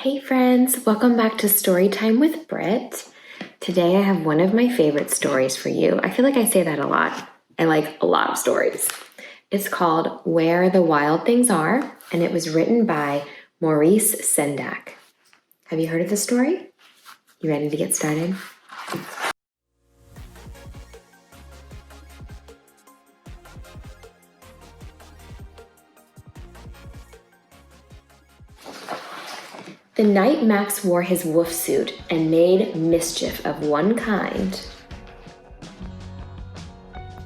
Hey friends, welcome back to Storytime with Britt. Today I have one of my favorite stories for you. I feel like I say that a lot. I like a lot of stories. It's called Where the Wild Things Are, and it was written by Maurice Sendak. Have you heard of this story? You ready to get started? The night Max wore his wolf suit and made mischief of one kind.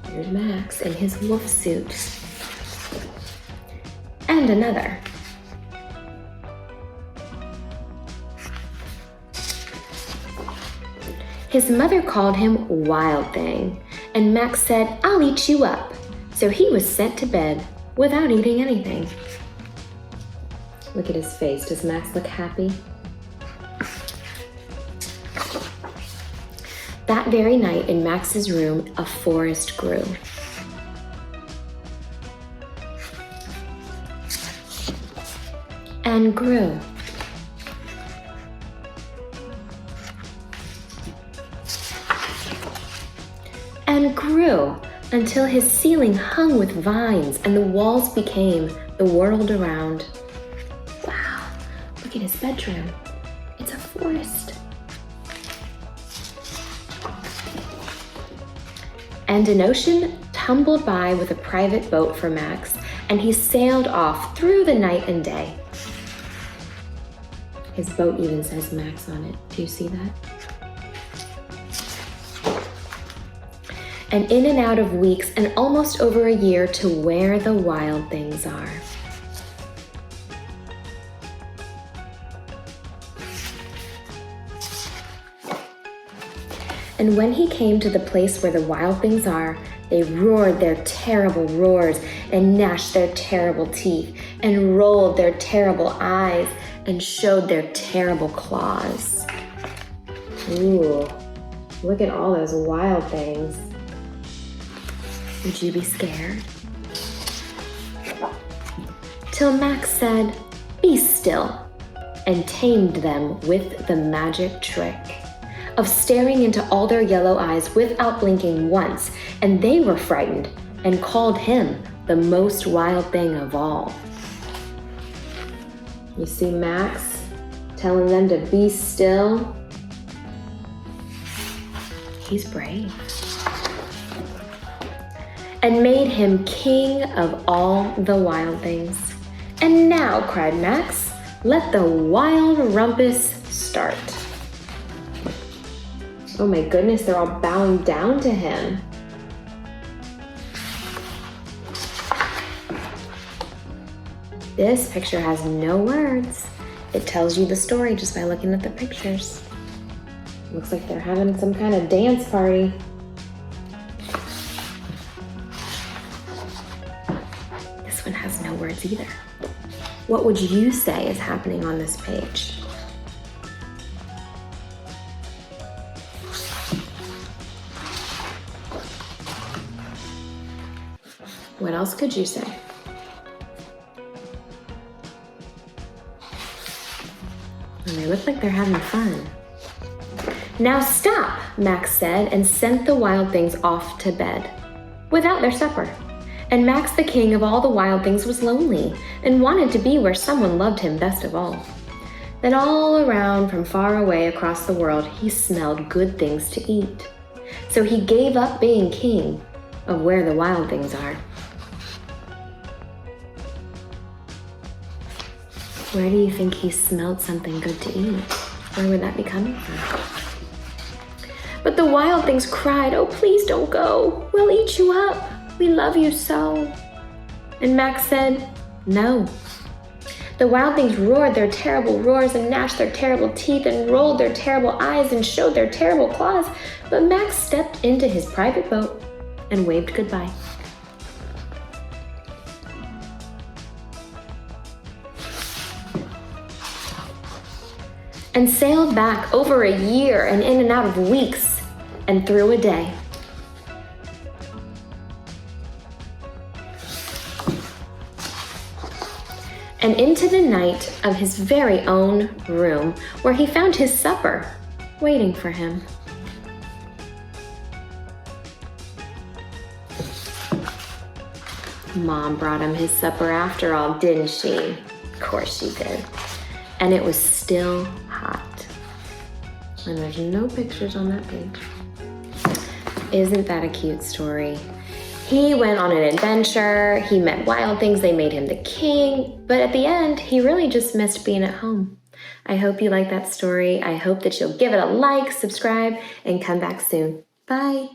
Here's Max in his wolf suit. And another. His mother called him Wild Thing, and Max said, "I'll eat you up." So he was sent to bed without eating anything. Look at his face. Does Max look happy? That very night in Max's room, a forest grew. And grew. And grew until his ceiling hung with vines and the walls became the world around. Wow, look at his bedroom. It's a forest. And an ocean tumbled by with a private boat for Max, and he sailed off through the night and day. His boat even says Max on it. Do you see that? And in and out of weeks and almost over a year to where the wild things are. And when he came to the place where the wild things are, they roared their terrible roars and gnashed their terrible teeth and rolled their terrible eyes and showed their terrible claws. Ooh, look at all those wild things. Would you be scared? Till Max said, "Be still," and tamed them with the magic trick of staring into all their yellow eyes without blinking once, and they were frightened and called him the most wild thing of all. You see Max telling them to be still? He's brave. And made him king of all the wild things. "And now," cried Max, "let the wild rumpus start." Oh my goodness, they're all bowing down to him. This picture has no words. It tells you the story just by looking at the pictures. Looks like they're having some kind of dance party. This one has no words either. What would you say is happening on this page? What else could you say? And they look like they're having fun. "Now stop," Max said, and sent the wild things off to bed without their supper. And Max, the king of all the wild things, was lonely and wanted to be where someone loved him best of all. Then all around from far away across the world, he smelled good things to eat. So he gave up being king of where the wild things are. Where do you think he smelled something good to eat? Where would that be coming from? But the wild things cried, "Oh, please don't go. We'll eat you up. We love you so." And Max said, "No." The wild things roared their terrible roars and gnashed their terrible teeth and rolled their terrible eyes and showed their terrible claws. But Max stepped into his private boat and waved goodbye. And sailed back over a year and in and out of weeks and through a day. and into the night of his very own room, where he found his supper waiting for him. Mom brought him his supper after all, didn't she? Of course she did. And it was still hot. And there's no pictures on that page. Isn't that a cute story? He went on an adventure, he met wild things, they made him the king, but at the end, he really just missed being at home. I hope you like that story. I hope that you'll give it a like, subscribe, and come back soon. Bye.